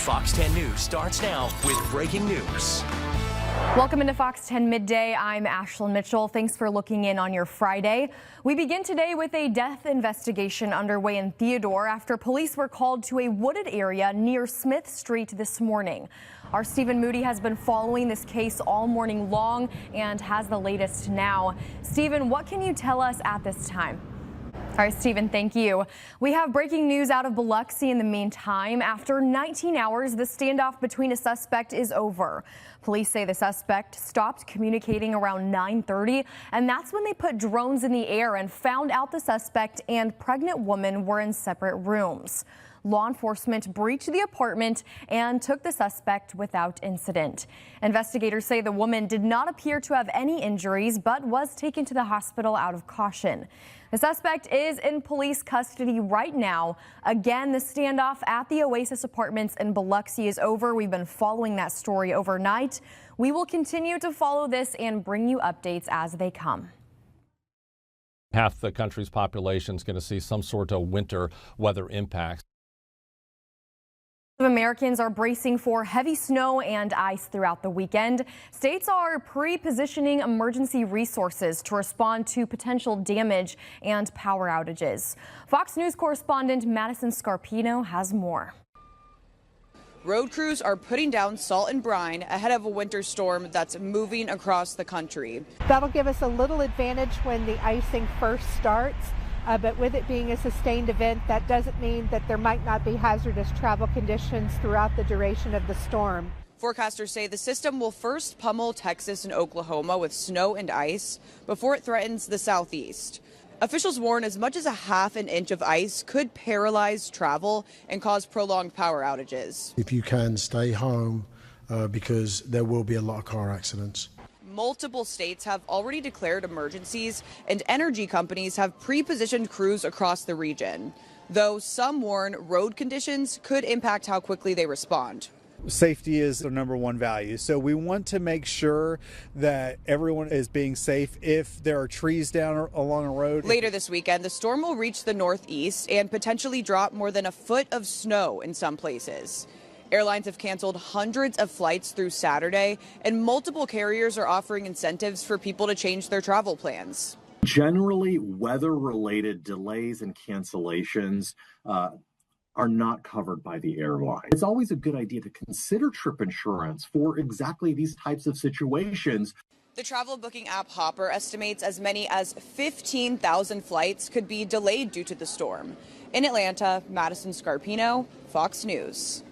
Fox 10 News starts now with breaking news. Welcome into Fox 10 Midday. I'm Ashlyn Mitchell. Thanks for looking in on your Friday. We begin today with a death investigation underway in Theodore after police were called to a wooded area near Smith Street this morning. Our Stephen Moody has been following this case all morning long and has the latest now. Stephen, what can you tell us at this time? All right, Stephen, thank you. We have breaking news out of Biloxi in the meantime. After 19 hours, the standoff between a suspect is over. Police say the suspect stopped communicating around 9:30, and that's when they put drones in the air and found out the suspect and pregnant woman were in separate rooms. Law enforcement breached the apartment and took the suspect without incident. Investigators say the woman did not appear to have any injuries, but was taken to the hospital out of caution. The suspect is in police custody right now. Again, the standoff at the Oasis Apartments in Biloxi is over. We've been following that story overnight. We will continue to follow this and bring you updates as they come. Half the country's population is going to see some sort of winter weather impacts. Americans are bracing for heavy snow and ice throughout the weekend. States are pre-positioning emergency resources to respond to potential damage and power outages. Fox News correspondent Madison Scarpino has more. Road crews are putting down salt and brine ahead of a winter storm that's moving across the country. That'll give us a little advantage when the icing first starts. But with it being a sustained event, that doesn't mean that there might not be hazardous travel conditions throughout the duration of the storm. Forecasters say the system will first pummel Texas and Oklahoma with snow and ice before it threatens the southeast. Officials warn as much as a half an inch of ice could paralyze travel and cause prolonged power outages. If you can, stay home because there will be a lot of car accidents. Multiple states have already declared emergencies, and energy companies have pre-positioned crews across the region, though some warn road conditions could impact how quickly they respond. Safety is their number one value, so we want to make sure that everyone is being safe if there are trees down along a road. Later this weekend, the storm will reach the northeast and potentially drop more than a foot of snow in some places. Airlines have canceled hundreds of flights through Saturday, and multiple carriers are offering incentives for people to change their travel plans. Generally, weather-related delays and cancellations are not covered by the airline. It's always a good idea to consider trip insurance for exactly these types of situations. The travel booking app Hopper estimates as many as 15,000 flights could be delayed due to the storm. In Atlanta, Madison Scarpino, Fox News.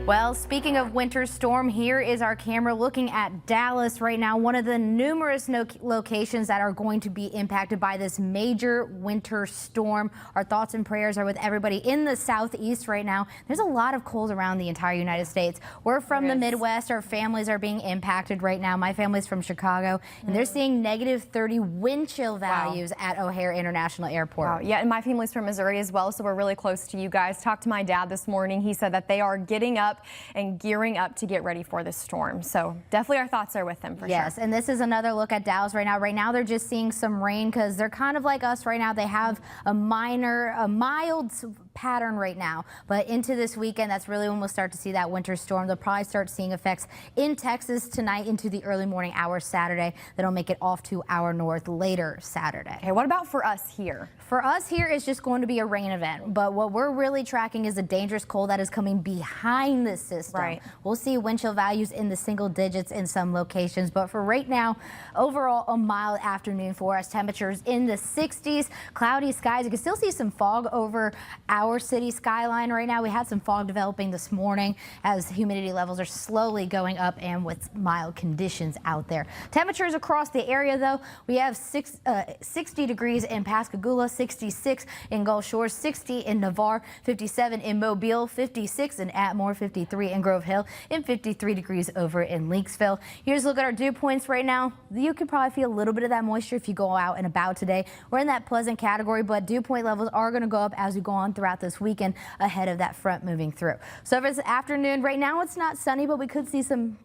Well, speaking of winter storm, here is our camera looking at Dallas right now, one of the numerous locations that are going to be impacted by this major winter storm. Our thoughts and prayers are with everybody in the southeast right now. There's a lot of cold around the entire United States. We're from the Midwest. Our families are being impacted right now. My family's from Chicago, and they're seeing -30 wind chill values at O'Hare International Airport. Wow. Yeah, and my family's from Missouri as well, so we're really close to you guys. Talked to my dad this morning. He said that they are getting up and gearing up to get ready for this storm. So definitely our thoughts are with them for sure. Yes, and this is another look at Dallas right now. Right now they're just seeing some rain because they're kind of like us right now. They have a mild pattern right now, but into this weekend, that's really when we'll start to see that winter storm. They'll probably start seeing effects in Texas tonight into the early morning hours Saturday. That'll make it off to our north later Saturday. Okay, what about for us here? For us here, it's just going to be a rain event, but what we're really tracking is the dangerous cold that is coming behind this system. Right. We'll see wind chill values in the single digits in some locations, but for right now, overall a mild afternoon for us. Temperatures in the 60s, cloudy skies. You can still see some fog over our city skyline right now. We had some fog developing this morning as humidity levels are slowly going up and with mild conditions out there. Temperatures across the area, though, we have 60 degrees in Pascagoula, 66 in Gulf Shores, 60 in Navarre, 57 in Mobile, 56 in Atmore, 50 53 in Grove Hill and 53 degrees over in Leakesville. Here's a look at our dew points right now. You could probably feel a little bit of that moisture if you go out and about today. We're in that pleasant category, but dew point levels are going to go up as we go on throughout this weekend ahead of that front moving through. So for this afternoon, right now it's not sunny, but we could see some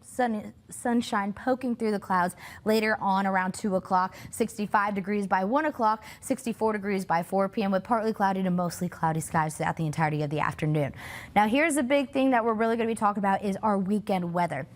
sunshine poking through the clouds later on around 2 o'clock. 65 degrees by 1 o'clock, 64 degrees by 4 p.m. with partly cloudy to mostly cloudy skies throughout the entirety of the afternoon. Now here's a big thing that we're really going to be talking about is our weekend weather.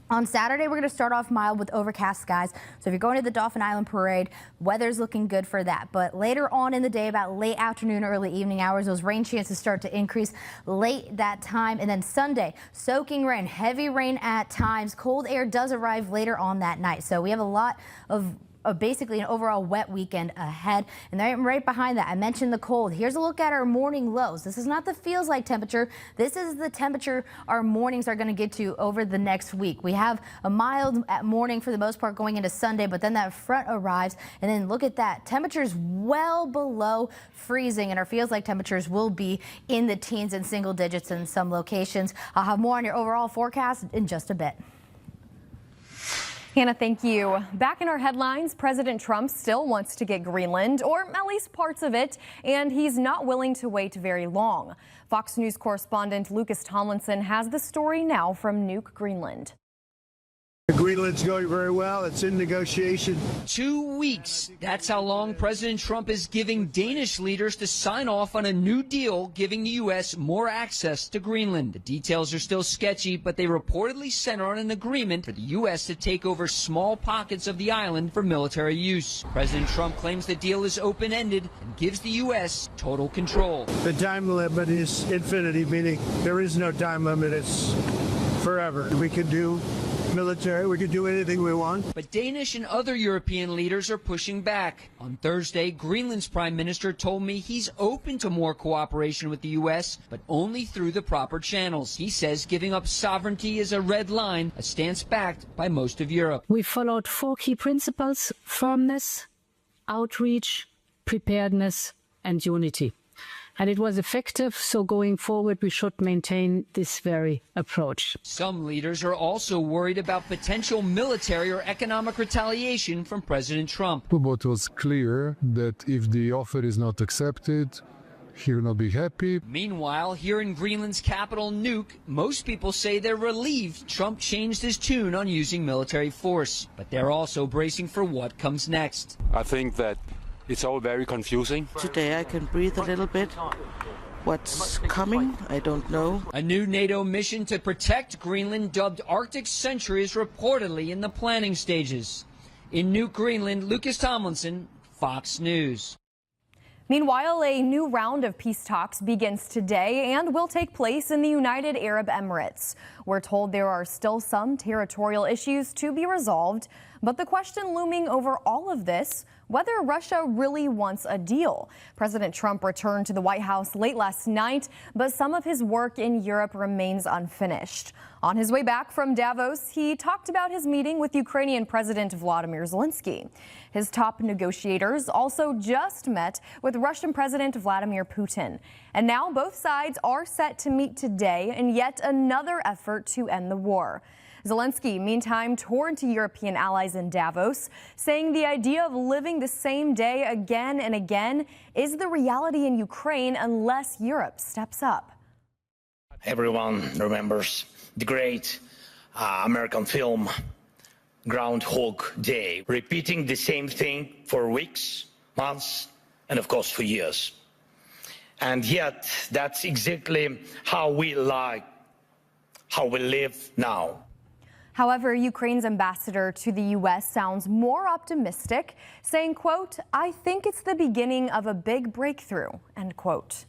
On Saturday, we're going to start off mild with overcast skies. So if you're going to the Dauphin Island Parade, weather's looking good for that. But later on in the day, about late afternoon, early evening hours, those rain chances start to increase late that time. And then Sunday, soaking rain, heavy rain at times. Cold air does arrive later on that night. So we have a lot of basically an overall wet weekend ahead. And then right behind that, I mentioned the cold. Here's a look at our morning lows. This is not the feels like temperature. This is the temperature our mornings are going to get to over the next week. We have a mild morning for the most part going into Sunday, but then that front arrives. And then look at that. Temperatures well below freezing, and our feels like temperatures will be in the teens and single digits in some locations. I'll have more on your overall forecast in just a bit. Hannah, thank you. Back in our headlines, President Trump still wants to get Greenland, or at least parts of it, and he's not willing to wait very long. Fox News correspondent Lucas Tomlinson has the story now from Nuuk, Greenland. Greenland's going very well. It's in negotiation. 2 weeks. That's how long President Trump is giving Danish leaders to sign off on a new deal giving the U.S. more access to Greenland. The details are still sketchy, but they reportedly center on an agreement for the U.S. to take over small pockets of the island for military use. President Trump claims the deal is open-ended and gives the U.S. total control. The time limit is infinity, meaning there is no time limit. It's forever. We can do military. We can do anything we want. But Danish and other European leaders are pushing back. On Thursday, Greenland's prime minister told me he's open to more cooperation with the U.S., but only through the proper channels. He says giving up sovereignty is a red line, a stance backed by most of Europe. We followed 4 key principles: firmness, outreach, preparedness, and unity. And it was effective, so going forward we should maintain this very approach. Some leaders are also worried about potential military or economic retaliation from President Trump. But it was clear that if the offer is not accepted, he will not be happy. Meanwhile, here in Greenland's capital, Nuuk, most people say they're relieved Trump changed his tune on using military force. But they're also bracing for what comes next. I think that it's all very confusing. Today I can breathe a little bit. What's coming, I don't know. A new NATO mission to protect Greenland, dubbed Arctic Sentry, is reportedly in the planning stages. In Nuuk, Greenland, Lucas Tomlinson, Fox News. Meanwhile, a new round of peace talks begins today and will take place in the United Arab Emirates. We're told there are still some territorial issues to be resolved, but the question looming over all of this, whether Russia really wants a deal. President Trump returned to the White House late last night, but some of his work in Europe remains unfinished. On his way back from Davos, he talked about his meeting with Ukrainian President Volodymyr Zelensky. His top negotiators also just met with Russian President Vladimir Putin. And now both sides are set to meet today in yet another effort to end the war. Zelensky, meantime, toured to European allies in Davos, saying the idea of living the same day again and again is the reality in Ukraine unless Europe steps up. Everyone remembers the great American film Groundhog Day, repeating the same thing for weeks, months, and of course for years. And yet, that's exactly how we live now. However, Ukraine's ambassador to the U.S. sounds more optimistic, saying, quote, "I think it's the beginning of a big breakthrough," end quote.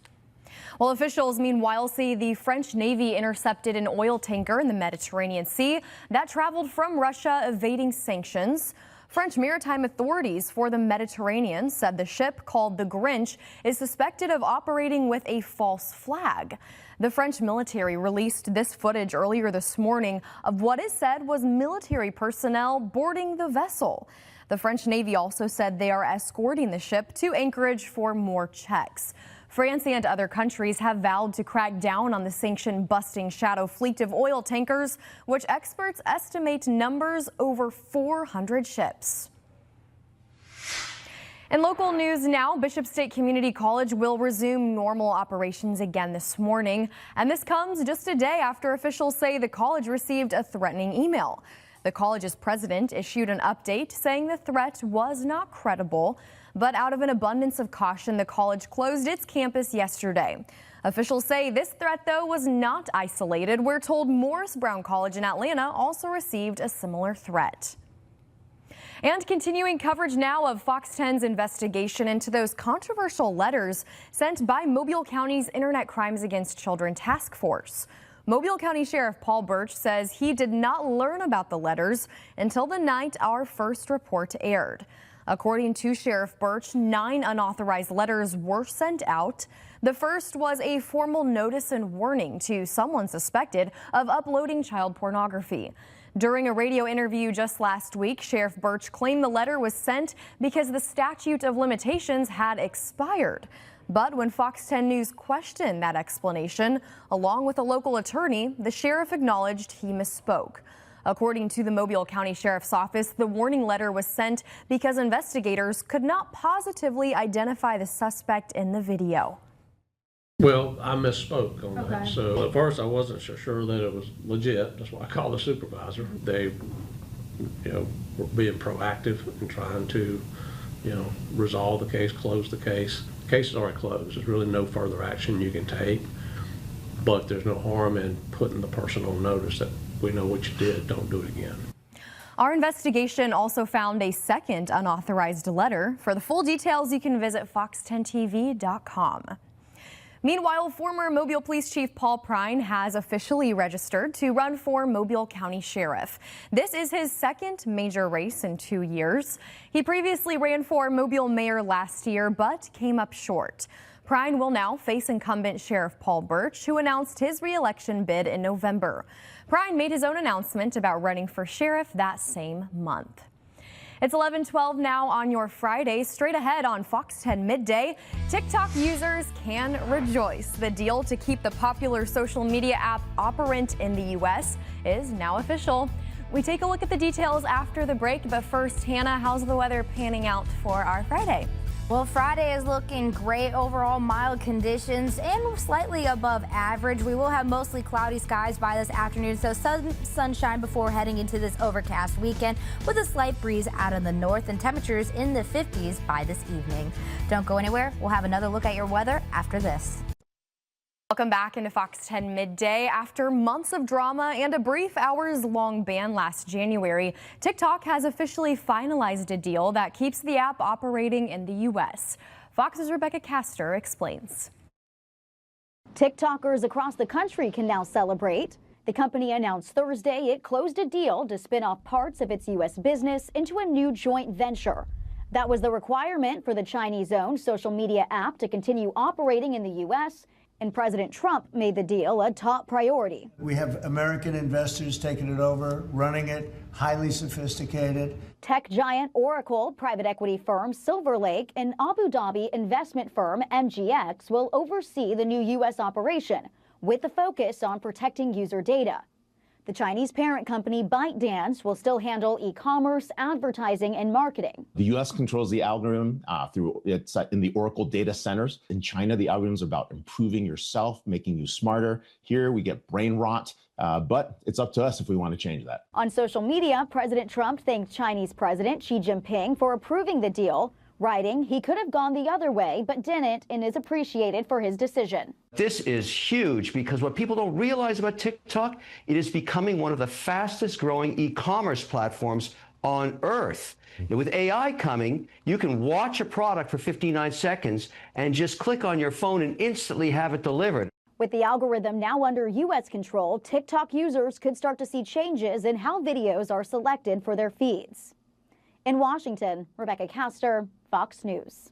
Well, officials, meanwhile, say the French Navy intercepted an oil tanker in the Mediterranean Sea that traveled from Russia evading sanctions. French maritime authorities for the Mediterranean said the ship, called the Grinch, is suspected of operating with a false flag. The French military released this footage earlier this morning of what is said was military personnel boarding the vessel. The French Navy also said they are escorting the ship to Anchorage for more checks. France and other countries have vowed to crack down on the sanction-busting shadow fleet of oil tankers, which experts estimate numbers over 400 ships. In local news now, Bishop State Community College will resume normal operations again this morning, and this comes just a day after officials say the college received a threatening email. The college's president issued an update saying the threat was not credible, but out of an abundance of caution, the college closed its campus yesterday. Officials say this threat, though, was not isolated. We're told Morris Brown College in Atlanta also received a similar threat. And continuing coverage now of Fox 10's investigation into those controversial letters sent by Mobile County's Internet Crimes Against Children Task Force. Mobile County Sheriff Paul Birch says he did not learn about the letters until the night our first report aired. According to Sheriff Birch, 9 unauthorized letters were sent out. The first was a formal notice and warning to someone suspected of uploading child pornography. During a radio interview just last week, Sheriff Birch claimed the letter was sent because the statute of limitations had expired. But when Fox 10 News questioned that explanation, along with a local attorney, the sheriff acknowledged he misspoke. According to the Mobile County Sheriff's Office, the warning letter was sent because investigators could not positively identify the suspect in the video. Well, I misspoke on that. So at first I wasn't so sure that it was legit. That's why I called the supervisor. They, were being proactive and trying to, resolve the case, close the case. The case is already closed. There's really no further action you can take, but there's no harm in putting the person on notice that we know what you did, don't do it again. Our investigation also found a second unauthorized letter. For the full details, you can visit fox10tv.com. Meanwhile, former Mobile Police Chief Paul Prine has officially registered to run for Mobile County Sheriff. This is his second major race in 2 years. He previously ran for Mobile Mayor last year, but came up short. Prine will now face incumbent Sheriff Paul Birch, who announced his re-election bid in November. Prine made his own announcement about running for sheriff that same month. It's 11:12 now on your Friday. Straight ahead on Fox 10 Midday, TikTok users can rejoice. The deal to keep the popular social media app operant in the U.S. is now official. We take a look at the details after the break, but first, Hannah, how's the weather panning out for our Friday? Well, Friday is looking great overall, mild conditions and slightly above average. We will have mostly cloudy skies by this afternoon, so sunshine before heading into this overcast weekend with a slight breeze out of the north and temperatures in the 50s by this evening. Don't go anywhere. We'll have another look at your weather after this. Welcome back into Fox 10 Midday. After months of drama and a brief hours-long ban last January, TikTok has officially finalized a deal that keeps the app operating in the U.S. Fox's Rebecca Castor explains. TikTokers across the country can now celebrate. The company announced Thursday it closed a deal to spin off parts of its U.S. business into a new joint venture. That was the requirement for the Chinese-owned social media app to continue operating in the U.S., and President Trump made the deal a top priority. We have American investors taking it over, running it, highly sophisticated. Tech giant Oracle, private equity firm Silver Lake, and Abu Dhabi investment firm MGX will oversee the new U.S. operation, with the focus on protecting user data. The Chinese parent company ByteDance will still handle e-commerce, advertising, and marketing. The U.S. controls the algorithm through its in the Oracle data centers. In China, the algorithm is about improving yourself, making you smarter. Here, we get brain rot, but it's up to us if we want to change that. On social media, President Trump thanked Chinese President Xi Jinping for approving the deal, writing he could have gone the other way, but didn't, and is appreciated for his decision. This is huge because what people don't realize about TikTok, it is becoming one of the fastest growing e-commerce platforms on earth. And with AI coming, you can watch a product for 59 seconds and just click on your phone and instantly have it delivered. With the algorithm now under U.S. control, TikTok users could start to see changes in how videos are selected for their feeds. In Washington, Rebecca Castor, Fox News.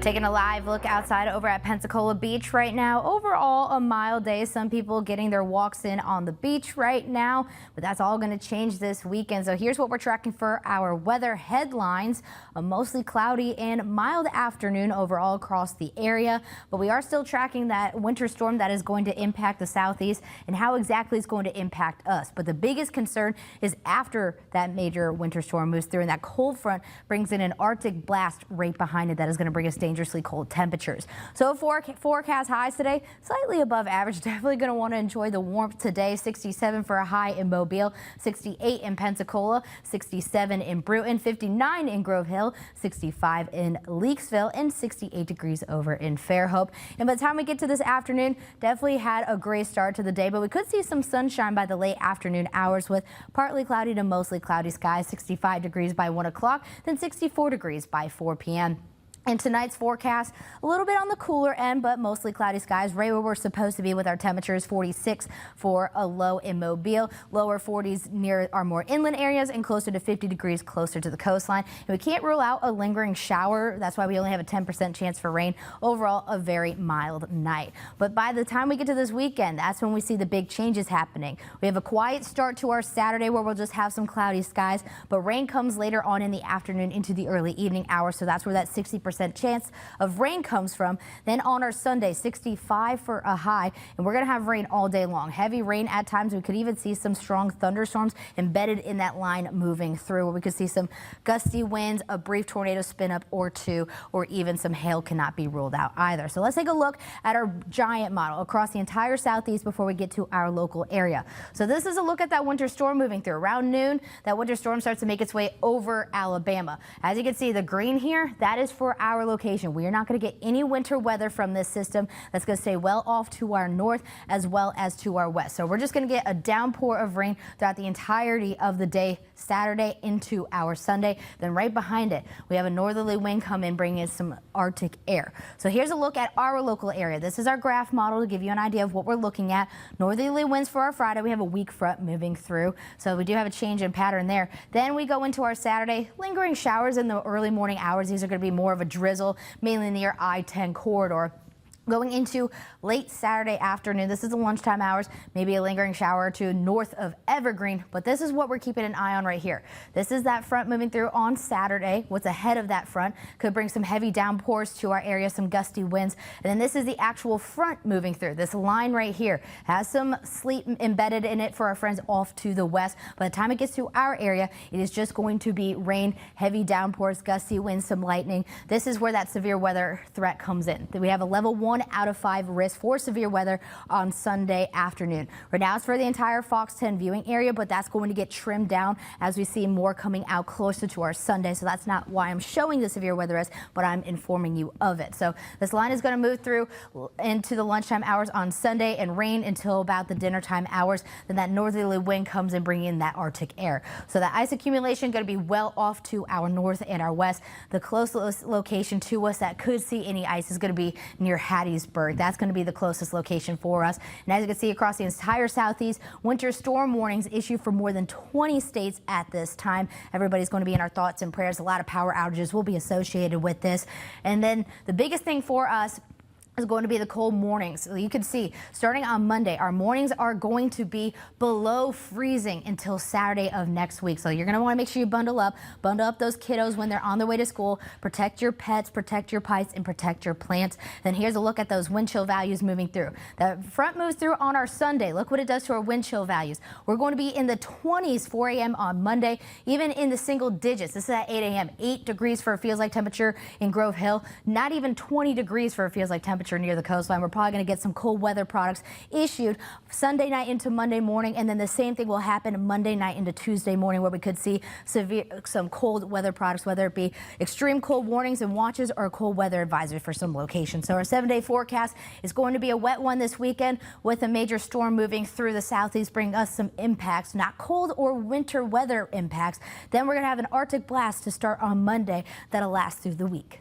Taking a live look outside over at Pensacola Beach right now. Overall, a mild day. Some people getting their walks in on the beach right now, but that's all going to change this weekend. So here's what we're tracking for our weather headlines. A mostly cloudy and mild afternoon overall across the area, but we are still tracking that winter storm that is going to impact the southeast and how exactly it's going to impact us. But the biggest concern is after that major winter storm moves through and that cold front brings in an Arctic blast right behind it that is going to bring us dangerously cold temperatures. So forecast highs today, slightly above average. Definitely going to want to enjoy the warmth today. 67 for a high in Mobile, 68 in Pensacola, 67 in Brewton, 59 in Grove Hill, 65 in Leakesville, and 68 degrees over in Fairhope. And by the time we get to this afternoon, definitely had a great start to the day, but we could see some sunshine by the late afternoon hours with partly cloudy to mostly cloudy skies, 65 degrees by 1 o'clock, then 64 degrees by 4 p.m. And tonight's forecast, a little bit on the cooler end, but mostly cloudy skies, right where we're supposed to be with our temperatures. 46 for a low in Mobile, lower 40s near our more inland areas, and closer to 50 degrees closer to the coastline. And we can't rule out a lingering shower. That's why we only have a 10% chance for rain. Overall, a very mild night. But by the time we get to this weekend, that's when we see the big changes happening. We have a quiet start to our Saturday where we'll just have some cloudy skies, but rain comes later on in the afternoon into the early evening hours. So that's where that 60% chance of rain comes from. Then on our Sunday, 65 for a high, and we're going to have rain all day long. Heavy rain at times. We could even see some strong thunderstorms embedded in that line moving through, where we could see some gusty winds, a brief tornado spin up or two, or even some hail cannot be ruled out either. So let's take a look at our giant model across the entire southeast before we get to our local area. So this is a look at that winter storm moving through. Around noon, that winter storm starts to make its way over Alabama. As you can see, the green here, that is for our location. We are not going to get any winter weather from this system. That's going to stay well off to our north as well as to our west. So we're just going to get a downpour of rain throughout the entirety of the day, Saturday into our Sunday. Then right behind it, we have a northerly wind come in, bringing in some Arctic air. So here's a look at our local area. This is our graph model to give you an idea of what we're looking at. Northerly winds for our Friday. We have a weak front moving through, so we do have a change in pattern there. Then we go into our Saturday, lingering showers in the early morning hours. These are going to be more of a drizzle, mainly near I-10 corridor. Going into late Saturday afternoon, this is the lunchtime hours, maybe a lingering shower or two north of Evergreen, but this is what we're keeping an eye on right here. This is that front moving through on Saturday. What's ahead of that front could bring some heavy downpours to our area, some gusty winds. And then this is the actual front moving through. This line right here has some sleet embedded in it for our friends off to the west. By the time it gets to our area, it is just going to be rain, heavy downpours, gusty winds, some lightning. This is where that severe weather threat comes in. We have a level 1 out of 5 risk for severe weather on Sunday afternoon. Right now it's for the entire Fox 10 viewing area, but that's going to get trimmed down as we see more coming out closer to our Sunday. So that's not why I'm showing the severe weather risk, but I'm informing you of it. So this line is going to move through into the lunchtime hours on Sunday and rain until about the dinner time hours. Then that northerly wind comes and bringing in that Arctic air. So that ice accumulation going to be well off to our north and our west. The closest location to us that could see any ice is going to be near Hattiesburg. That's going to be the closest location for us. And as you can see across the entire southeast, winter storm warnings issued for more than 20 states at this time. Everybody's going to be in our thoughts and prayers. A lot of power outages will be associated with this. And then the biggest thing for us is going to be the cold mornings. So you can see starting on Monday, our mornings are going to be below freezing until Saturday of next week. So you're going to want to make sure you bundle up those kiddos when they're on their way to school, protect your pets, protect your pipes, and protect your plants. Then here's a look at those wind chill values moving through. The front moves through on our Sunday. Look what it does to our wind chill values. We're going to be in the 20s 4 a.m. on Monday, even in the single digits. This is at 8 a.m. 8 degrees for a feels like temperature in Grove Hill, not even 20 degrees for a feels like temperature near the coastline. We're probably going to get some cold weather products issued Sunday night into Monday morning, and then the same thing will happen Monday night into Tuesday morning, where we could see some cold weather products, whether it be extreme cold warnings and watches or cold weather advisory for some locations. So our 7-day forecast is going to be a wet one this weekend with a major storm moving through the southeast, bringing us some impacts, not cold or winter weather impacts. Then we're going to have an Arctic blast to start on Monday that'll last through the week.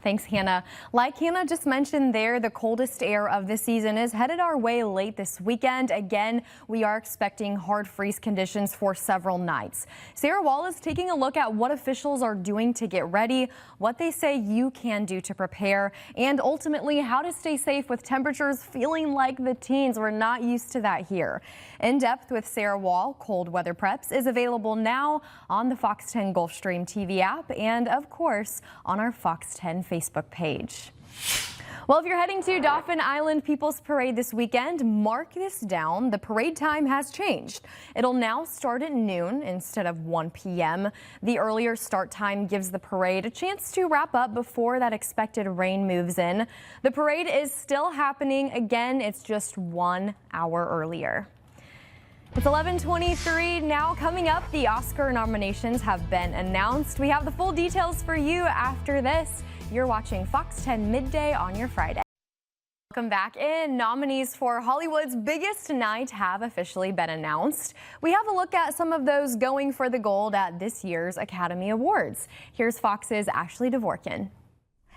Thanks, Hannah. Like Hannah just mentioned there, the coldest air of the season is headed our way late this weekend. Again, we are expecting hard freeze conditions for several nights. Sarah Wall is taking a look at what officials are doing to get ready, what they say you can do to prepare, and ultimately how to stay safe with temperatures feeling like the teens. We're not used to that here. In Depth with Sarah Wall, Cold Weather Preps is available now on the Fox 10 Gulfstream TV app and, of course, on our Fox 10 Facebook page. Well, if you're heading to Dauphin Island People's Parade this weekend, mark this down. The parade time has changed. It'll now start at noon instead of 1 p.m. The earlier start time gives the parade a chance to wrap up before that expected rain moves in. The parade is still happening. Again, it's just 1 hour earlier. It's 11:23 now. Coming up, the Oscar nominations have been announced. We have the full details for you after this. You're watching Fox 10 Midday on your Friday. Welcome back in. Nominees for Hollywood's biggest night have officially been announced. We have a look at some of those going for the gold at this year's Academy Awards. Here's Fox's Ashley Dvorkin.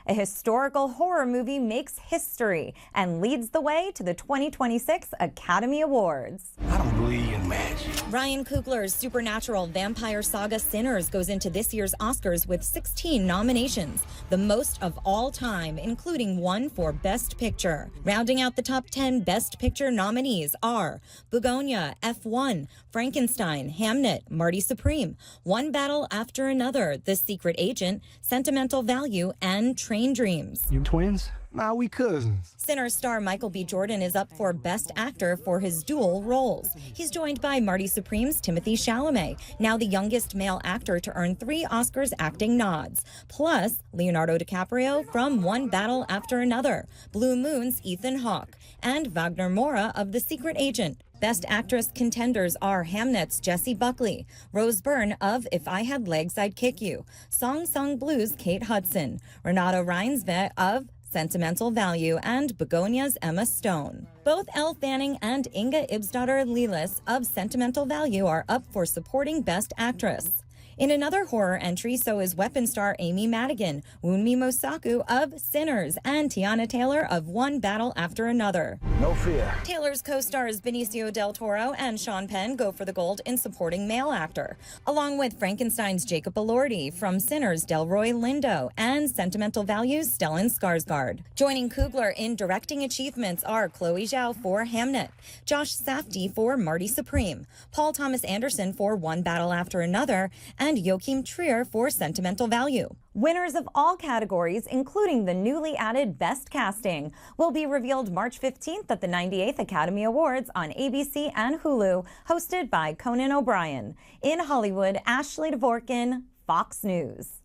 A historical horror movie makes history and leads the way to the 2026 Academy Awards. I don't believe in magic. Ryan Coogler's supernatural vampire saga Sinners goes into this year's Oscars with 16 nominations, the most of all time, including one for Best Picture. Rounding out the top 10 Best Picture nominees are Begonia, F1, Frankenstein, Hamnet, Marty Supreme, One Battle After Another, The Secret Agent, Sentimental Value, and Train Dreams. You twins? Nah, we cousins. Sinners star Michael B. Jordan is up for Best Actor for his dual roles. He's joined by Marty Supreme's Timothée Chalamet, now the youngest male actor to earn 3 Oscars acting nods, plus Leonardo DiCaprio from One Battle After Another, Blue Moon's Ethan Hawke, and Wagner Moura of The Secret Agent. Best Actress contenders are Hamnet's Jessie Buckley, Rose Byrne of If I Had Legs, I'd Kick You, Song Sung Blue's Kate Hudson, Renata Reinsve of Sentimental Value, and Begonia's Emma Stone. Both Elle Fanning and Inga Ibsdottir Lilis of Sentimental Value are up for supporting Best Actress. In another horror entry, so is weapon star Amy Madigan, Wunmi Mosaku of Sinners, and Tiana Taylor of One Battle After Another. No fear. Taylor's co-stars Benicio del Toro and Sean Penn go for the gold in supporting male actor, along with Frankenstein's Jacob Elordi, from Sinners Delroy Lindo, and Sentimental Values Stellan Skarsgård. Joining Coogler in directing achievements are Chloe Zhao for Hamnet, Josh Safdie for Marty Supreme, Paul Thomas Anderson for One Battle After Another, and Joachim Trier for Sentimental Value. Winners of all categories, including the newly added Best Casting, will be revealed March 15th at the 98th Academy Awards on ABC and Hulu, hosted by Conan O'Brien. In Hollywood, Ashley Dvorkin, Fox News.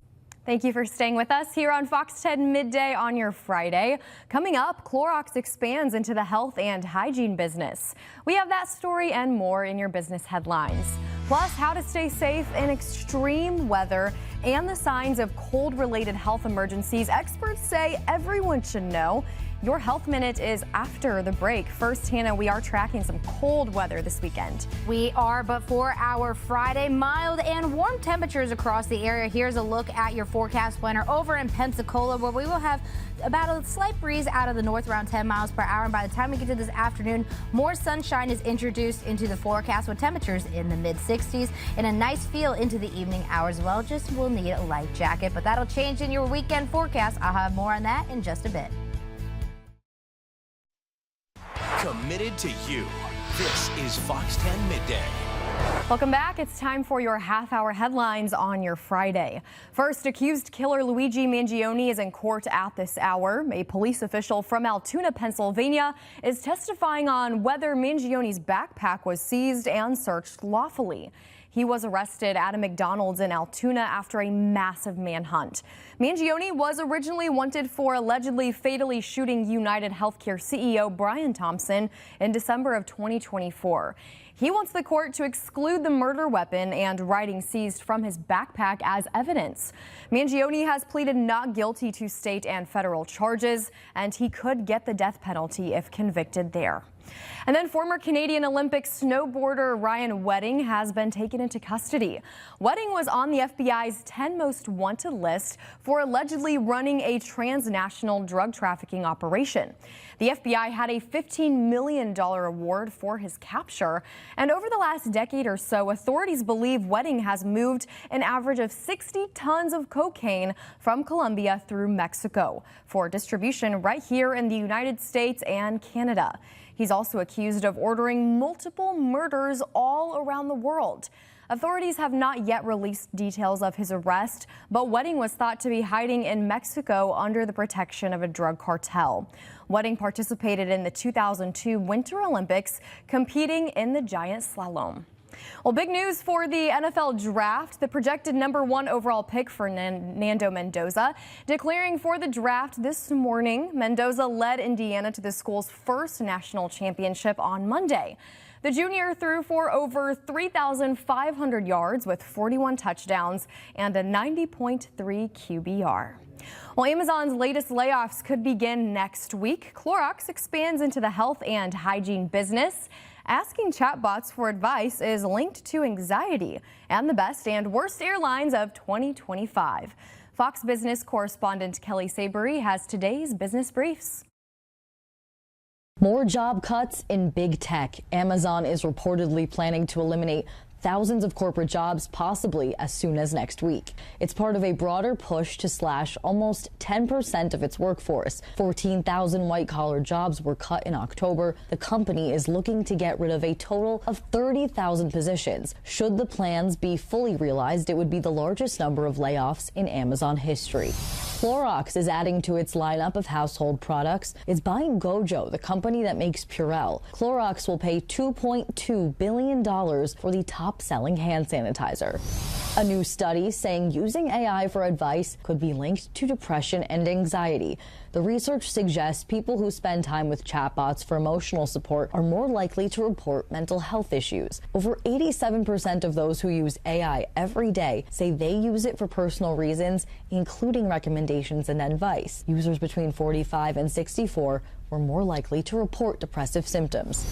Thank you for staying with us here on Fox 10 Midday on your Friday. Coming up, Clorox expands into the health and hygiene business. We have that story and more in your business headlines. Plus, how to stay safe in extreme weather and the signs of cold-related health emergencies experts say everyone should know. Your Health Minute is after the break. First, Hannah, we are tracking some cold weather this weekend. We are, but for our Friday, mild and warm temperatures across the area. Here's a look at your forecast planner over in Pensacola, where we will have about a slight breeze out of the north, around 10 miles per hour. And by the time we get to this afternoon, more sunshine is introduced into the forecast with temperatures in the mid-60s and a nice feel into the evening hours as well. Just will need a light jacket, but that'll change in your weekend forecast. I'll have more on that in just a bit. Committed to you. This is Fox 10 Midday. Welcome back. It's time for your half-hour headlines on your Friday. First, accused killer Luigi Mangione is in court at this hour. A police official from Altoona, Pennsylvania, is testifying on whether Mangione's backpack was seized and searched lawfully. He was arrested at a McDonald's in Altoona after a massive manhunt. Mangione was originally wanted for allegedly fatally shooting United Healthcare CEO Brian Thompson in December of 2024. He wants the court to exclude the murder weapon and writing seized from his backpack as evidence. Mangione has pleaded not guilty to state and federal charges, and he could get the death penalty if convicted there. And then former Canadian Olympic snowboarder Ryan Wedding has been taken into custody. Wedding was on the FBI's 10 most wanted list for allegedly running a transnational drug trafficking operation. The FBI had a $15 million award for his capture. And over the last decade or so, authorities believe Wedding has moved an average of 60 tons of cocaine from Colombia through Mexico for distribution right here in the United States and Canada. He's also accused of ordering multiple murders all around the world. Authorities have not yet released details of his arrest, but Wedding was thought to be hiding in Mexico under the protection of a drug cartel. Wedding participated in the 2002 Winter Olympics, competing in the giant slalom. Well, big news for the NFL draft. The projected #1 overall pick for Nando Mendoza declaring for the draft this morning. Mendoza led Indiana to the school's first national championship on Monday. The junior threw for over 3,500 yards with 41 touchdowns and a 90.3 QBR. Well, Amazon's latest layoffs could begin next week. Clorox expands into the health and hygiene business. Asking chatbots for advice is linked to anxiety and the best and worst airlines of 2025. Fox Business correspondent Kelly Sabery has today's business briefs. More job cuts in big tech. Amazon is reportedly planning to eliminate thousands of corporate jobs, possibly as soon as next week. It's part of a broader push to slash almost 10% of its workforce. 14,000 white-collar jobs were cut in October. The company is looking to get rid of a total of 30,000 positions. Should the plans be fully realized, it would be the largest number of layoffs in Amazon history. Clorox is adding to its lineup of household products. It's buying Gojo, the company that makes Purell. Clorox will pay $2.2 billion for the top-selling hand sanitizer. A new study saying using AI for advice could be linked to depression and anxiety. The research suggests people who spend time with chatbots for emotional support are more likely to report mental health issues. Over 87% of those who use AI every day say they use it for personal reasons, including recommendations and advice. Users between 45 and 64 were more likely to report depressive symptoms.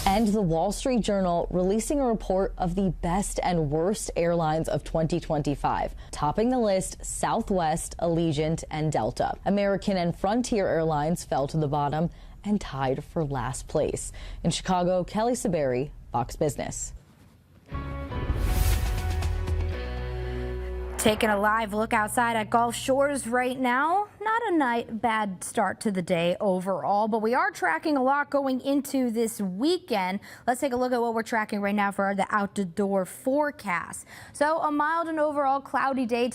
And the Wall Street Journal releasing a report of the best and worst airlines of 2025. Topping the list, Southwest, Allegiant, and Delta. American and Frontier Airlines fell to the bottom and tied for last place. In Chicago, Kelly Sabery, Fox Business. Taking a live look outside at Gulf Shores right now. Not a bad start to the day overall, but we are tracking a lot going into this weekend. Let's take a look at what we're tracking right now for the outdoor forecast. So a mild and overall cloudy day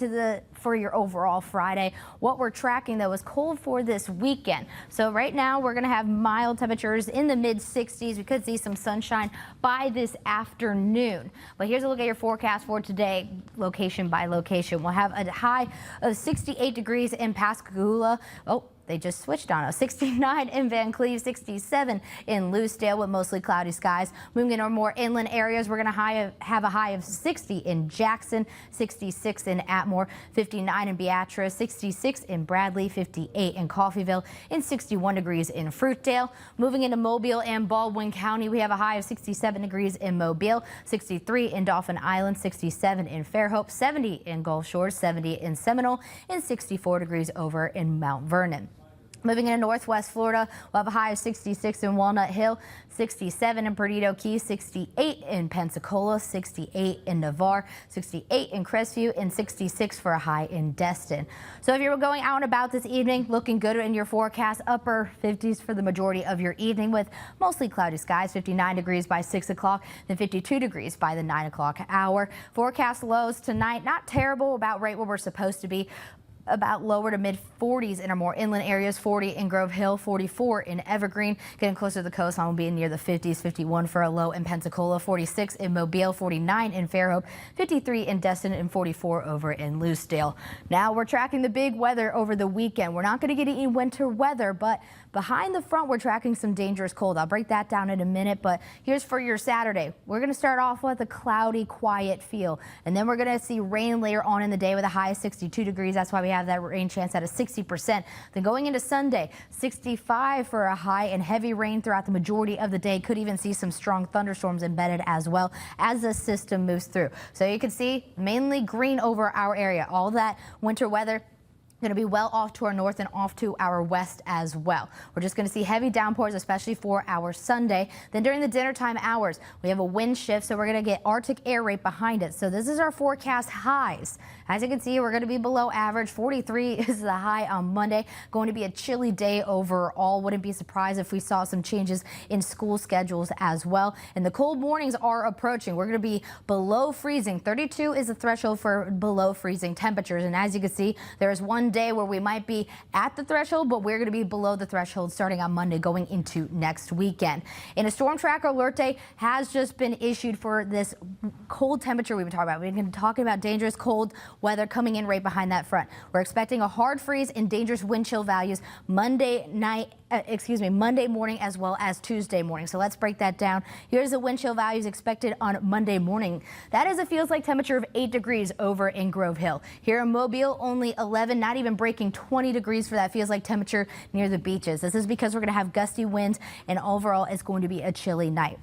for your overall Friday. What we're tracking, though, is cold for this weekend. So right now we're going to have mild temperatures in the mid-60s. We could see some sunshine by this afternoon. But here's a look at your forecast for today, location by location. We'll have a high of 68 degrees in Pascagoula. Oh, they just switched on us. 69 in Van Cleve, 67 in Lucedale with mostly cloudy skies. Moving into our more inland areas, we're going to have a high of 60 in Jackson, 66 in Atmore, 59 in Beatrice, 66 in Bradley, 58 in Coffeyville, and 61 degrees in Fruitdale. Moving into Mobile and Baldwin County, we have a high of 67 degrees in Mobile, 63 in Dauphin Island, 67 in Fairhope, 70 in Gulf Shores, 70 in Seminole, and 64 degrees over in Mount Vernon. Moving into northwest Florida, we'll have a high of 66 in Walnut Hill, 67 in Perdido Key, 68 in Pensacola, 68 in Navarre, 68 in Crestview, and 66 for a high in Destin. So if you're going out and about this evening, looking good in your forecast, upper 50s for the majority of your evening with mostly cloudy skies, 59 degrees by 6 o'clock, then 52 degrees by the 9 o'clock hour. Forecast lows tonight, not terrible, about right where we're supposed to be. About lower to mid 40s in our more inland areas, 40 in Grove Hill, 44 in Evergreen. Getting closer to the coastline will be near the 50s, 51 for a low in Pensacola, 46 in Mobile, 49 in Fairhope, 53 in Destin, and 44 over in Lucedale. Now we're tracking the big weather over the weekend. We're not going to get any winter weather, but behind the front, we're tracking some dangerous cold. I'll break that down in a minute, but here's for your Saturday. We're going to start off with a cloudy, quiet feel, and then we're going to see rain later on in the day with a high of 62 degrees. That's why we have have that rain chance at a 60%. Then going into Sunday, 65 for a high and heavy rain throughout the majority of the day. Could even see some strong thunderstorms embedded as well as the system moves through. So you can see mainly green over our area. All that winter weather going to be well off to our north and off to our west as well. We're just going to see heavy downpours, especially for our Sunday. Then during the dinner time hours, we have a wind shift, so we're going to get Arctic air right behind it. So this is our forecast highs. As you can see, we're going to be below average. 43 is the high on Monday. Going to be a chilly day overall. Wouldn't be surprised if we saw some changes in school schedules as well. And the cold mornings are approaching. We're going to be below freezing. 32 is the threshold for below freezing temperatures. And as you can see, there is one day where we might be at the threshold, but we're going to be below the threshold starting on Monday going into next weekend. And a storm tracker alert day has just been issued for this cold temperature we've been talking about. We've been talking about dangerous cold weather coming in right behind that front. We're expecting a hard freeze and dangerous wind chill values Monday morning as well as Tuesday morning. So let's break that down. Here's the wind chill values expected on Monday morning. That is a feels like temperature of 8 degrees over in Grove Hill. Here in Mobile, only 11, not even breaking 20 degrees for that feels like temperature near the beaches. This is because we're going to have gusty winds and overall it's going to be a chilly night.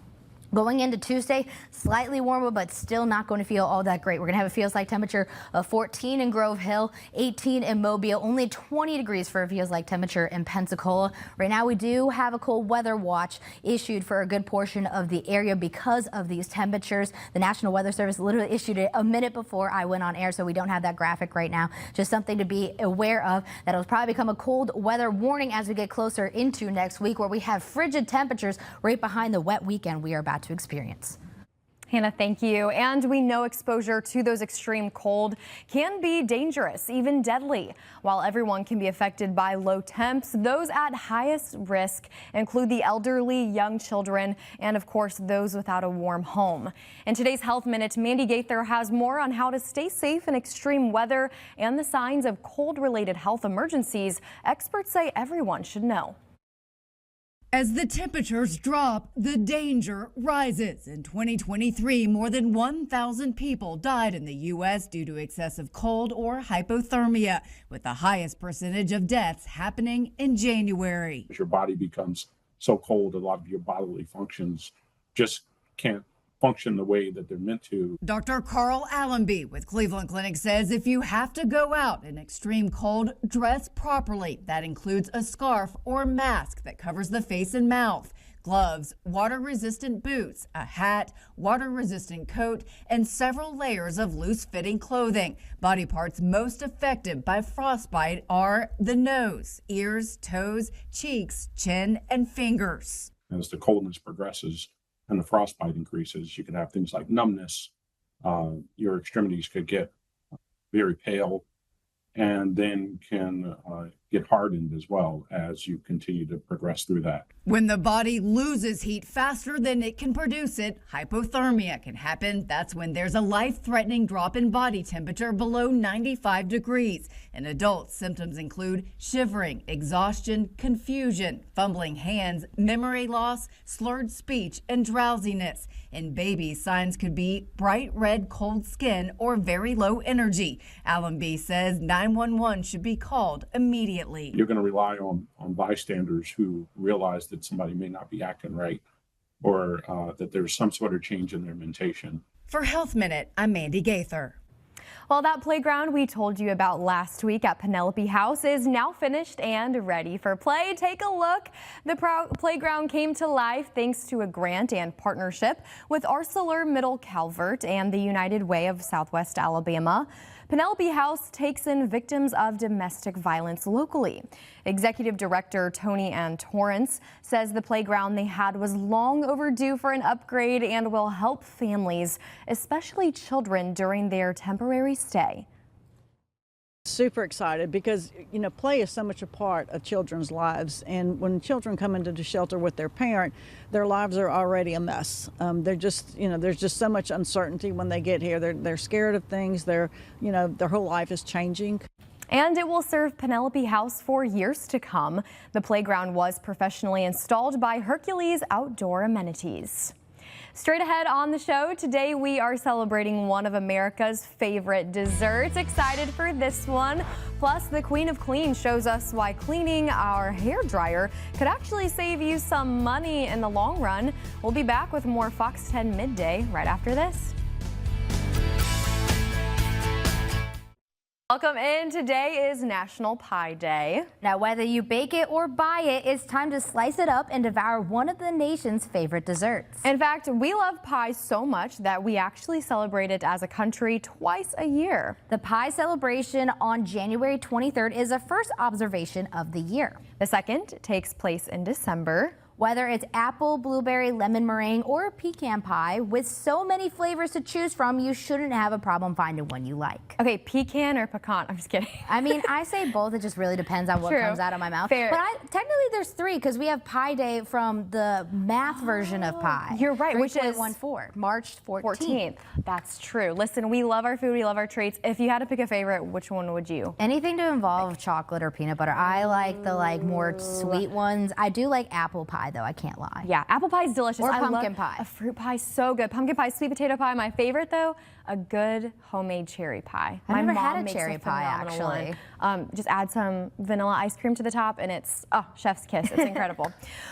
Going into Tuesday, slightly warmer, but still not going to feel all that great. We're going to have a feels like temperature of 14 in Grove Hill, 18 in Mobile, only 20 degrees for a feels like temperature in Pensacola. Right now, we do have a cold weather watch issued for a good portion of the area because of these temperatures. The National Weather Service literally issued it a minute before I went on air, so we don't have that graphic right now. Just something to be aware of, that it'll probably become a cold weather warning as we get closer into next week, where we have frigid temperatures right behind the wet weekend we are about to experience. Hannah, thank you. And we know exposure to those extreme cold can be dangerous, even deadly. While everyone can be affected by low temps, those at highest risk include the elderly, young children, and of course, those without a warm home. In today's Health Minute, Mandy Gaither has more on how to stay safe in extreme weather and the signs of cold-related health emergencies experts say everyone should know. As the temperatures drop, the danger rises. In 2023, more than 1,000 people died in the U.S. due to excessive cold or hypothermia, with the highest percentage of deaths happening in January. Your body becomes so cold, a lot of your bodily functions just can't function the way that they're meant to. Dr. Carl Allenby with Cleveland Clinic says if you have to go out in extreme cold, dress properly. That includes a scarf or mask that covers the face and mouth, gloves, water-resistant boots, a hat, water-resistant coat, and several layers of loose-fitting clothing. Body parts most affected by frostbite are the nose, ears, toes, cheeks, chin, and fingers. As the coldness progresses and the frostbite increases, you can have things like numbness. Your extremities could get very pale and then can get hardened as well as you continue to progress through that. When the body loses heat faster than it can produce it, hypothermia can happen. That's when there's a life-threatening drop in body temperature below 95 degrees. In adults, symptoms include shivering, exhaustion, confusion, fumbling hands, memory loss, slurred speech, and drowsiness. In babies, signs could be bright red cold skin or very low energy. Allenby says 911 should be called immediately. You're going to rely on bystanders who realize that somebody may not be acting right or that there's some sort of change in their mentation. For Health Minute, I'm Mandy Gaither. Well, that playground we told you about last week at Penelope House is now finished and ready for play. Take a look. The playground came to life thanks to a grant and partnership with ArcelorMittal Calvert and the United Way of Southwest Alabama. Penelope House takes in victims of domestic violence locally. Executive Director Tony Ann Torrance says the playground they had was long overdue for an upgrade and will help families, especially children, during their temporary stay. Super excited because, you know, play is so much a part of children's lives, and when children come into the shelter with their parent, their lives are already a mess. They're just, you know, there's just so much uncertainty when they get here. They're scared of things. They're, you know, their whole life is changing. And it will serve Penelope House for years to come. The playground was professionally installed by Hercules Outdoor Amenities. Straight ahead on the show, today we are celebrating one of America's favorite desserts. Excited for this one. Plus, the Queen of Clean shows us why cleaning our hair dryer could actually save you some money in the long run. We'll be back with more Fox 10 Midday right after this. Welcome in. Today is National Pie Day. Now, whether you bake it or buy it, it's time to slice it up and devour one of the nation's favorite desserts. In fact, we love pie so much that we actually celebrate it as a country twice a year. The pie celebration on January 23rd is the first observation of the year. The second takes place in December. Whether it's apple, blueberry, lemon meringue, or pecan pie, with so many flavors to choose from, you shouldn't have a problem finding one you like. Okay, pecan or pecan? I'm just kidding. I mean, I say both. It just really depends on what comes out of my mouth. Fair. But technically there's three, because we have Pie Day from the math version of pie. You're right, which is 3.14, March 14th. That's true. Listen, we love our food. We love our treats. If you had to pick a favorite, which one would you? Anything to involve chocolate or peanut butter. I like the more sweet ones. I do like apple pie, though, I can't lie. Yeah, apple pie is delicious. Or I pumpkin love pie. A fruit pie, so good. Pumpkin pie, sweet potato pie. My favorite, though, a good homemade cherry pie. I've never had a makes cherry pie, actually. Just add some vanilla ice cream to the top, and it's, chef's kiss. It's incredible.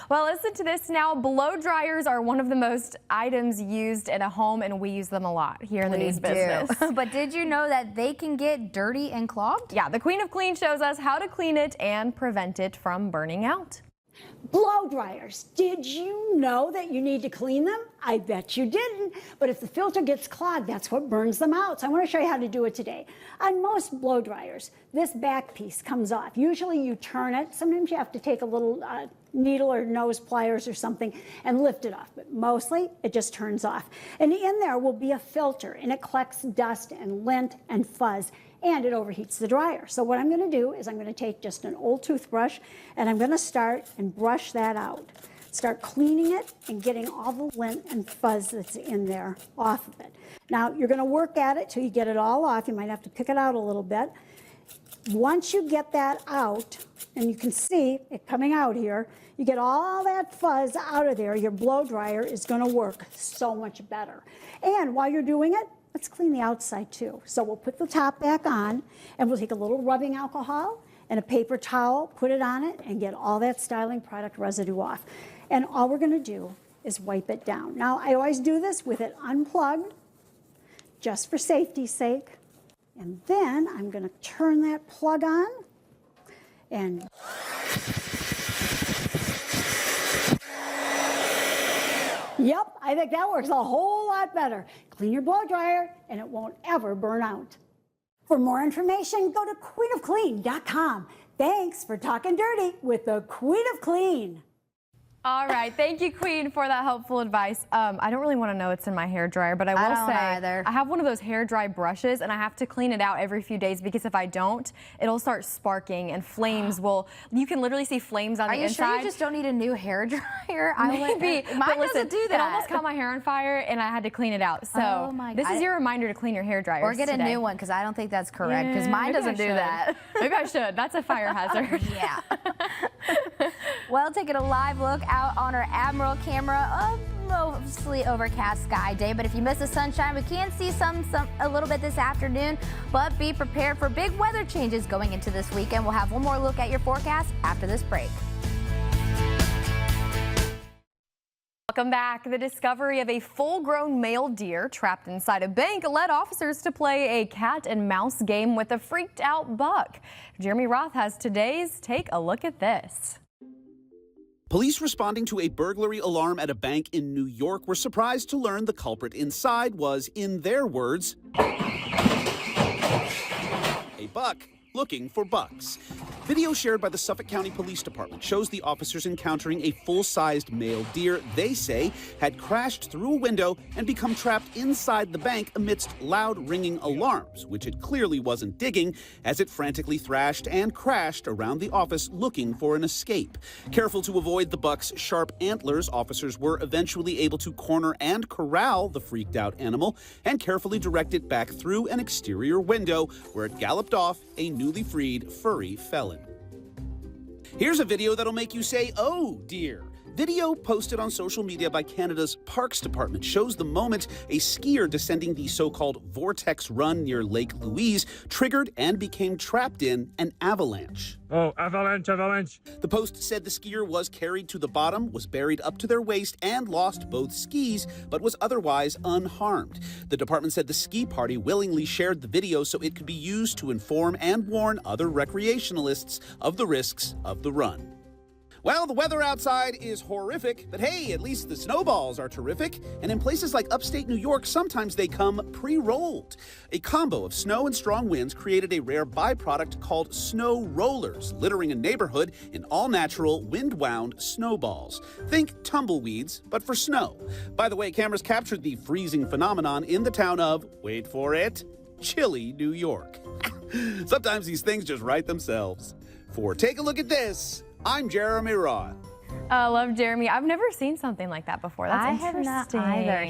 Well, listen to this now. Blow dryers are one of the most items used in a home, and we use them a lot here in the news business. But did you know that they can get dirty and clogged? Yeah, the Queen of Clean shows us how to clean it and prevent it from burning out. Blow dryers. Did you know that you need to clean them? I bet you didn't. But if the filter gets clogged, that's what burns them out. So I want to show you how to do it today. On most blow dryers, this back piece comes off. Usually you turn it. Sometimes you have to take a little needle or nose pliers or something and lift it off. But mostly it just turns off. And in there will be a filter, and it collects dust and lint and fuzz, and it overheats the dryer. So what I'm going to do is I'm going to take just an old toothbrush, and I'm going to start and brush that out. Start cleaning it and getting all the lint and fuzz that's in there off of it. Now you're going to work at it till you get it all off. You might have to pick it out a little bit. Once you get that out, and you can see it coming out here, you get all that fuzz out of there, your blow dryer is going to work so much better. And while you're doing it, let's clean the outside too. So we'll put the top back on, and we'll take a little rubbing alcohol and a paper towel, put it on it, and get all that styling product residue off. And all we're gonna do is wipe it down. Now, I always do this with it unplugged, just for safety's sake. And then I'm gonna turn that plug on, and yep, I think that works a whole lot better. Clean your blow dryer, and it won't ever burn out. For more information, go to queenofclean.com. Thanks for talking dirty with the Queen of Clean. All right, thank you, Queen, for that helpful advice. I don't really want to know what's in my hair dryer, but I will say I have one of those hair dry brushes, and I have to clean it out every few days, because if I don't, it'll start sparking, and flames will. You can literally see flames on the inside. Are you sure you just don't need a new hair dryer? Maybe. Mine doesn't do that. It almost caught my hair on fire, and I had to clean it out. So this is your reminder to clean your hair dryer. Or get a new one, because I don't think that's correct, because mine doesn't do that. Maybe I should. That's a fire hazard. Yeah. Well, taking a live look out on our Admiral camera, mostly overcast sky day, but if you miss the sunshine, we can see a little bit this afternoon, but be prepared for big weather changes going into this weekend. We'll have one more look at your forecast after this break. Welcome back. The discovery of a full-grown male deer trapped inside a bank led officers to play a cat and mouse game with a freaked-out buck. Jeremy Roth has today's Take a Look at This. Police responding to a burglary alarm at a bank in New York were surprised to learn the culprit inside was, in their words, a buck looking for bucks. Video shared by the Suffolk County Police Department shows the officers encountering a full-sized male deer they say had crashed through a window and become trapped inside the bank amidst loud ringing alarms, which it clearly wasn't digging, as it frantically thrashed and crashed around the office looking for an escape. Careful to avoid the buck's sharp antlers, officers were eventually able to corner and corral the freaked-out animal and carefully direct it back through an exterior window, where it galloped off a newly freed furry felon. Here's a video that'll make you say, oh dear. Video posted on social media by Canada's Parks Department shows the moment a skier descending the so-called vortex run near Lake Louise triggered and became trapped in an avalanche. Oh, avalanche, avalanche. The post said the skier was carried to the bottom, was buried up to their waist, and lost both skis, but was otherwise unharmed. The department said the ski party willingly shared the video so it could be used to inform and warn other recreationalists of the risks of the run. Well, the weather outside is horrific, but hey, at least the snowballs are terrific. And in places like upstate New York, sometimes they come pre-rolled. A combo of snow and strong winds created a rare byproduct called snow rollers, littering a neighborhood in all-natural, wind-wound snowballs. Think tumbleweeds, but for snow. By the way, cameras captured the freezing phenomenon in the town of, wait for it, chilly, New York. Sometimes these things just write themselves. For Take a Look at This, I'm Jeremy Roth. I love Jeremy. I've never seen something like that before. That's I have interesting. not either.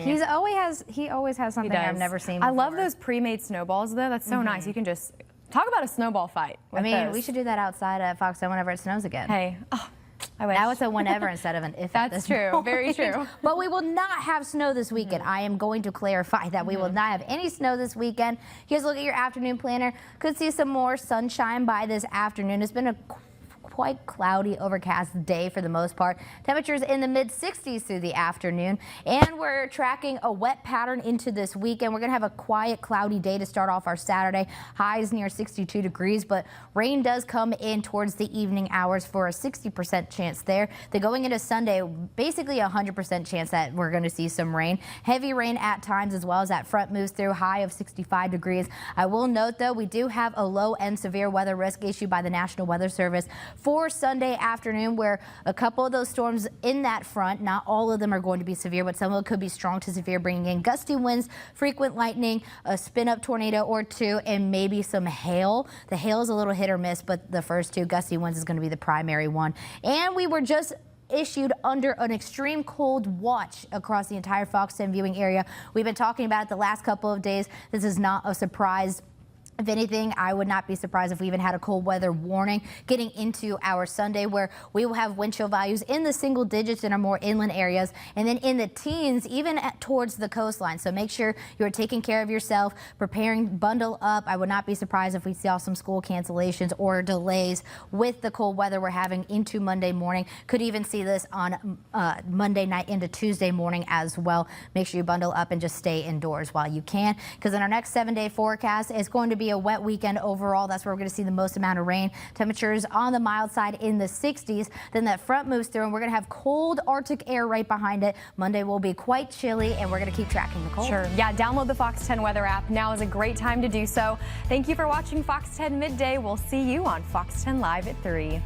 He always has something I've never seen before. I love those pre-made snowballs though. That's so nice. You can just talk about a snowball fight. I mean, we should do that outside at Fox whenever it snows again. Hey, I wish. Now it's a whenever instead of an if. That's true. Very true. But we will not have snow this weekend. I am going to clarify that we will not have any snow this weekend. Here's a look at your afternoon planner. Could see some more sunshine by this afternoon. It's been a quite cloudy, overcast day for the most part. Temperatures in the mid-60s through the afternoon, and we're tracking a wet pattern into this weekend. We're going to have a quiet, cloudy day to start off our Saturday. Highs near 62 degrees, but rain does come in towards the evening hours for a 60% chance there. Then going into Sunday, basically a 100% chance that we're going to see some rain. Heavy rain at times as well as that front moves through, high of 65 degrees. I will note, though, we do have a low and severe weather risk issued by the National Weather Service for Sunday afternoon, where a couple of those storms in that front, not all of them are going to be severe, but some of them could be strong to severe, bringing in gusty winds, frequent lightning, a spin-up tornado or two, and maybe some hail. The hail is a little hit or miss, but the first two, gusty winds, is going to be the primary one. And we were just issued under an extreme cold watch across the entire Fox 10 viewing area. We've been talking about it the last couple of days. This is not a surprise. If anything, I would not be surprised if we even had a cold weather warning getting into our Sunday, where we will have wind chill values in the single digits in our more inland areas, and then in the teens, even towards the coastline. So make sure you're taking care of yourself, preparing, bundle up. I would not be surprised if we saw some school cancellations or delays with the cold weather we're having into Monday morning. Could even see this on Monday night into Tuesday morning as well. Make sure you bundle up and just stay indoors while you can, because in our next 7-day forecast, it's going to be a wet weekend overall. That's where we're going to see the most amount of rain. Temperatures on the mild side in the 60s. Then that front moves through and we're going to have cold Arctic air right behind it. Monday will be quite chilly, and we're going to keep tracking the cold. Sure. Yeah, download the Fox 10 weather app. Now is a great time to do so. Thank you for watching Fox 10 Midday. We'll see you on Fox 10 Live at 3.